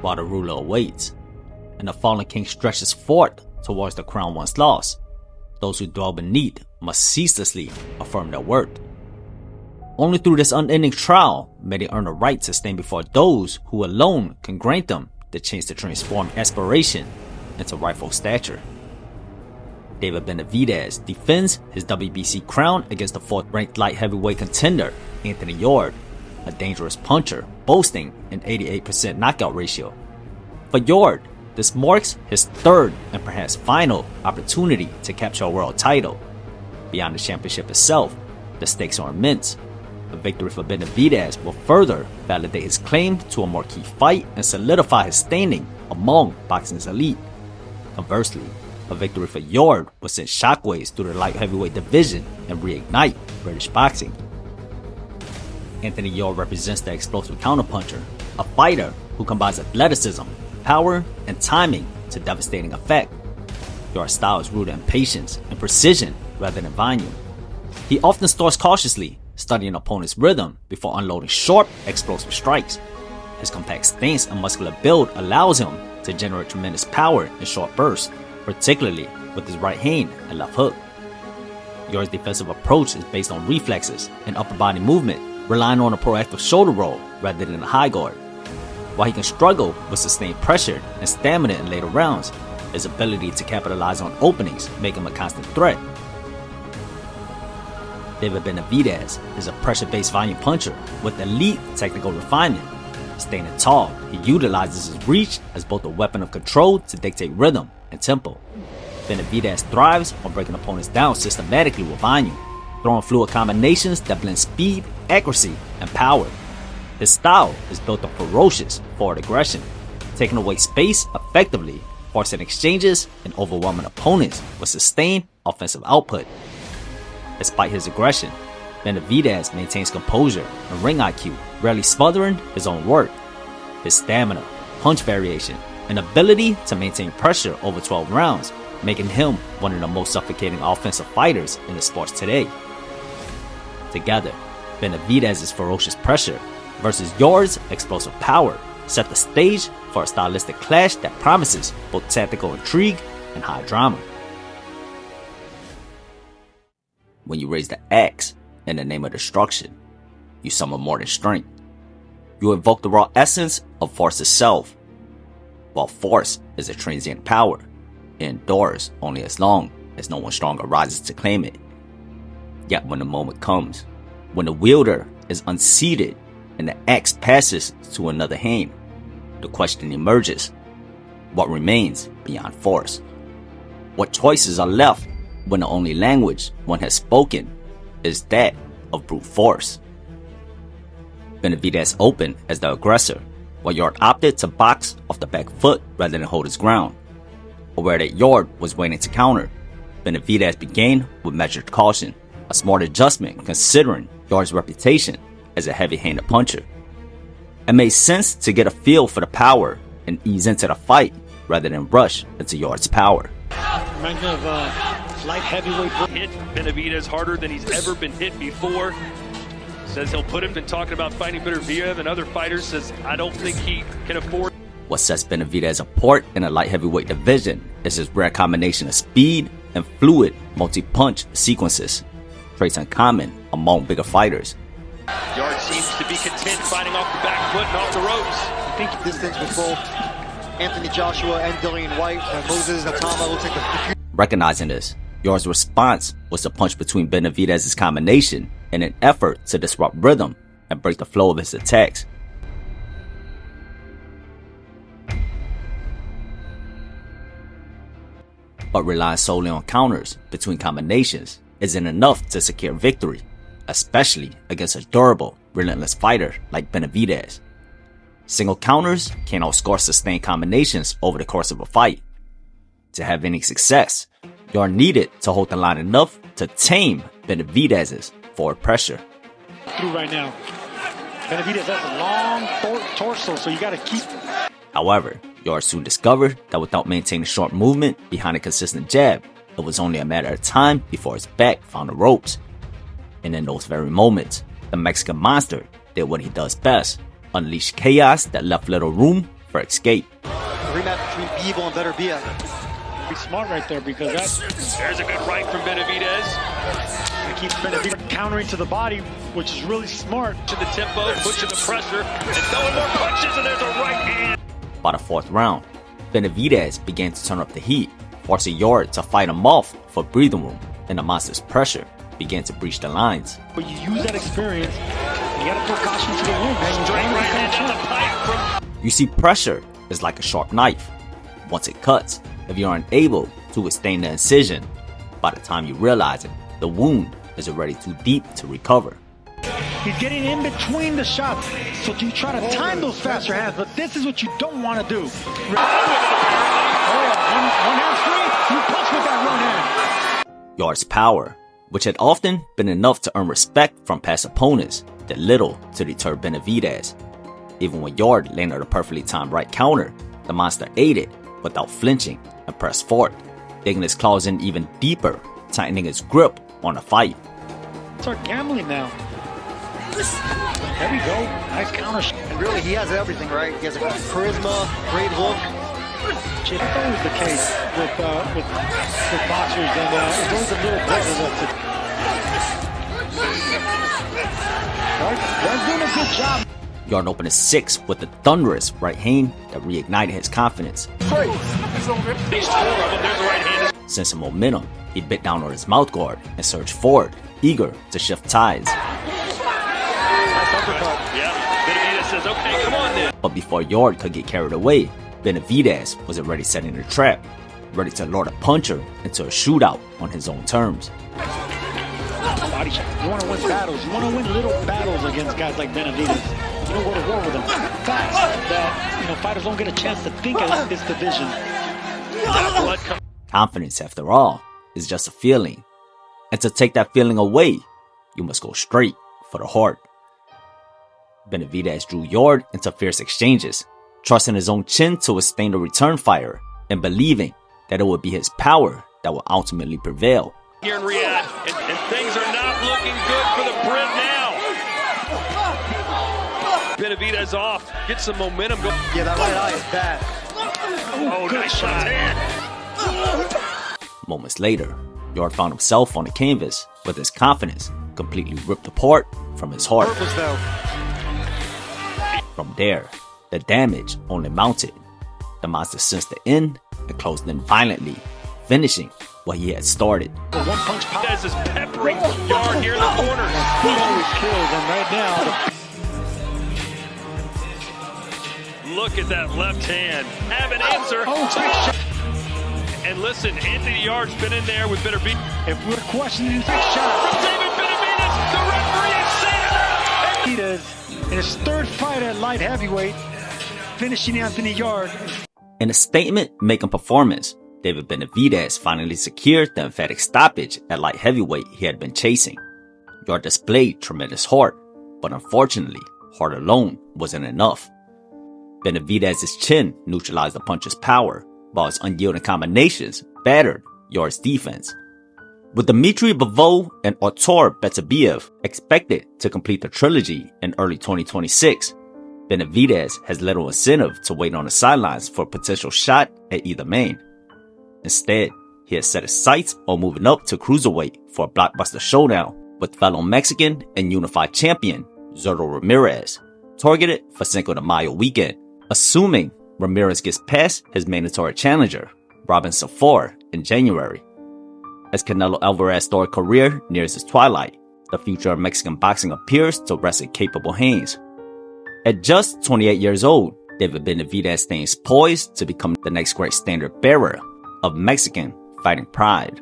while the ruler awaits, and the fallen king stretches forth towards the crown once lost. Those who dwell beneath must ceaselessly affirm their worth. Only through this unending trial may they earn the right to stand before those who alone can grant them the chance to transform aspiration into rightful stature. David Benavidez defends his WBC crown against the 4th-ranked light heavyweight contender, Anthony Yarde, a dangerous puncher, boasting an 88% knockout ratio. For Yarde, this marks his 3rd and perhaps final opportunity to capture a world title. Beyond the championship itself, the stakes are immense. A victory for Benavidez will further validate his claim to a marquee fight and solidify his standing among boxing's elite. Conversely, a victory for Yarde will send shockwaves through the light heavyweight division and reignite British boxing. Anthony Yarde represents the explosive counterpuncher, a fighter who combines athleticism, power, and timing to devastating effect. Yarde's style is rooted in patience and precision rather than volume. He often starts cautiously, studying opponent's rhythm before unloading sharp, explosive strikes. His compact stance and muscular build allows him to generate tremendous power in short bursts, particularly with his right hand and left hook. Yarde's defensive approach is based on reflexes and upper body movement, relying on a proactive shoulder roll rather than a high guard. While he can struggle with sustained pressure and stamina in later rounds, his ability to capitalize on openings make him a constant threat. David Benavidez is a pressure-based volume puncher with elite technical refinement. Standing tall, he utilizes his reach as both a weapon of control to dictate rhythm and tempo. Benavidez thrives on breaking opponents down systematically with volume, throwing fluid combinations that blend speed, accuracy, and power. His style is built on ferocious forward aggression, taking away space effectively, forcing exchanges, and overwhelming opponents with sustained offensive output. Despite his aggression, Benavidez maintains composure and ring IQ, rarely smothering his own work. His stamina, punch variation, and ability to maintain pressure over 12 rounds, making him one of the most suffocating offensive fighters in the sports today. Together, Benavidez's ferocious pressure versus Yarde's explosive power set the stage for a stylistic clash that promises both tactical intrigue and high drama. When you raise the axe in the name of destruction, you summon more than strength. You invoke the raw essence of force itself. While force is a transient power, it endures only as long as no one stronger rises to claim it. Yet when the moment comes, when the wielder is unseated and the axe passes to another hand, the question emerges: what remains beyond force? What choices are left when the only language one has spoken is that of brute force? Benavidez opened as the aggressor, while Yarde opted to box off the back foot rather than hold his ground. Aware that Yarde was waiting to counter, Benavidez began with measured caution, a smart adjustment considering Yarde's reputation as a heavy-handed puncher. It made sense to get a feel for the power and ease into the fight rather than rush into Yarde's power. Reminds me of light heavyweight. Hit Benavidez harder than he's ever been hit before. Says he'll put him in talking about fighting Beterbiev and other fighters. Says I don't think he can afford. What sets Benavidez apart in the light heavyweight division is his rare combination of speed and fluid multi-punch sequences, traits uncommon among bigger fighters. Yarde seems to be content fighting off the back foot and off the ropes. I think distance with both Anthony Joshua and Dillian White and Moses Natama looks like Recognizing this, Yarde's response was to punch between Benavidez's combination in an effort to disrupt rhythm and break the flow of his attacks. But relying solely on counters between combinations isn't enough to secure victory, especially against a durable, relentless fighter like Benavidez. Single counters can't outscore sustained combinations over the course of a fight. To have any success, Yarde needed to hold the line enough to tame Benavidez's forward pressure. Through right now. Benavidez has a long torso, so you got to keep. However, Yarde soon discovered that without maintaining short movement behind a consistent jab, it was only a matter of time before his back found the ropes. And in those very moments, the Mexican monster did what he does best: unleash chaos that left little room for escape. Rematch between Bivol and Beterbiev. Be smart right there because that's... There's a good right from Benavidez. It keeps Benavidez countering to the body, which is really smart. To the tempo, pushing the pressure, and throwing more punches, and there's a right hand. By the 4th round, Benavidez began to turn up the heat, forcing Yarde to fight him off for breathing room, and the monster's pressure began to breach the lines. But you use that experience, you gotta put caution to the wind, man. Straight right hand down the pipe from... You see, pressure is like a sharp knife. Once it cuts, if you're unable to withstand the incision, by the time you realize it, the wound is already too deep to recover. He's getting in between the shots, so you try to time those faster hands, but this is what you don't want to do. Oh yeah, one hand free, you punch with that one hand. Yarde's power, which had often been enough to earn respect from past opponents, did little to deter Benavidez. Even when Yarde landed a perfectly timed right counter, the monster ate it without flinching and pressed forward, digging his claws in even deeper, tightening his grip on the fight. Start gambling now. There we go. Nice counter. And really, he has everything, right? He has a charisma, great hook. It's always the case with boxers, and it's always a little better left. Yarde's doing a good job. Yarde opened his 6th with a thunderous right hand that reignited his confidence. Sensing momentum, he bit down on his mouth guard and surged forward, eager to shift tides. Benavidez says, okay, come on then. But before Yarde could get carried away, Benavidez was already setting the trap, ready to lure the puncher into a shootout on his own terms. Body shot. You want to win battles. You want to win little battles against guys like Benavidez. You don't go to war with them. Facts that fighters don't get a chance to think in this division. Confidence, after all, is just a feeling. And to take that feeling away, you must go straight for the heart. Benavidez drew Yarde into fierce exchanges, trusting his own chin to withstand the return fire, and believing that it would be his power that would ultimately prevail. Here in Riyadh, and things are not looking good for the Brit now. Benavidez off, get some momentum going. Yeah, that right eye is bad. Oh, nice shot. Moments later, Yarde found himself on the canvas with his confidence completely ripped apart from his heart. Purpose, though. From there, the damage only mounted. The monster sensed the end and closed in violently, finishing what he had started. The one punch power. Benavidez is peppering Yarde here in the corner. He always kills, and right now. Look at that left hand. Have an answer. And listen, Anthony Yarde's been in there with Beterbiev. If we're questioning his shot. From David Benavidez, the referee has seen it. Benavidez, in his 3rd fight at light heavyweight, finishing Anthony Yarde. In a statement-making performance, David Benavidez finally secured the emphatic stoppage at light heavyweight he had been chasing. Yarde displayed tremendous heart, but unfortunately, heart alone wasn't enough. Benavidez's chin neutralized the puncher's power, while his unyielding combinations battered Yarde's defense. With Dmitry, Bivol, and Artur Beterbiev expected to complete the trilogy in early 2026, Benavidez has little incentive to wait on the sidelines for a potential shot at either man. Instead, he has set his sights on moving up to cruiserweight for a blockbuster showdown with fellow Mexican and unified champion Zurdo Ramirez, targeted for Cinco de Mayo weekend, assuming Ramirez gets past his mandatory challenger, Robinson 4, in January. As Canelo Alvarez's storied career nears its twilight, the future of Mexican boxing appears to rest in capable hands. At just 28 years old, David Benavidez stands poised to become the next great standard bearer of Mexican fighting pride.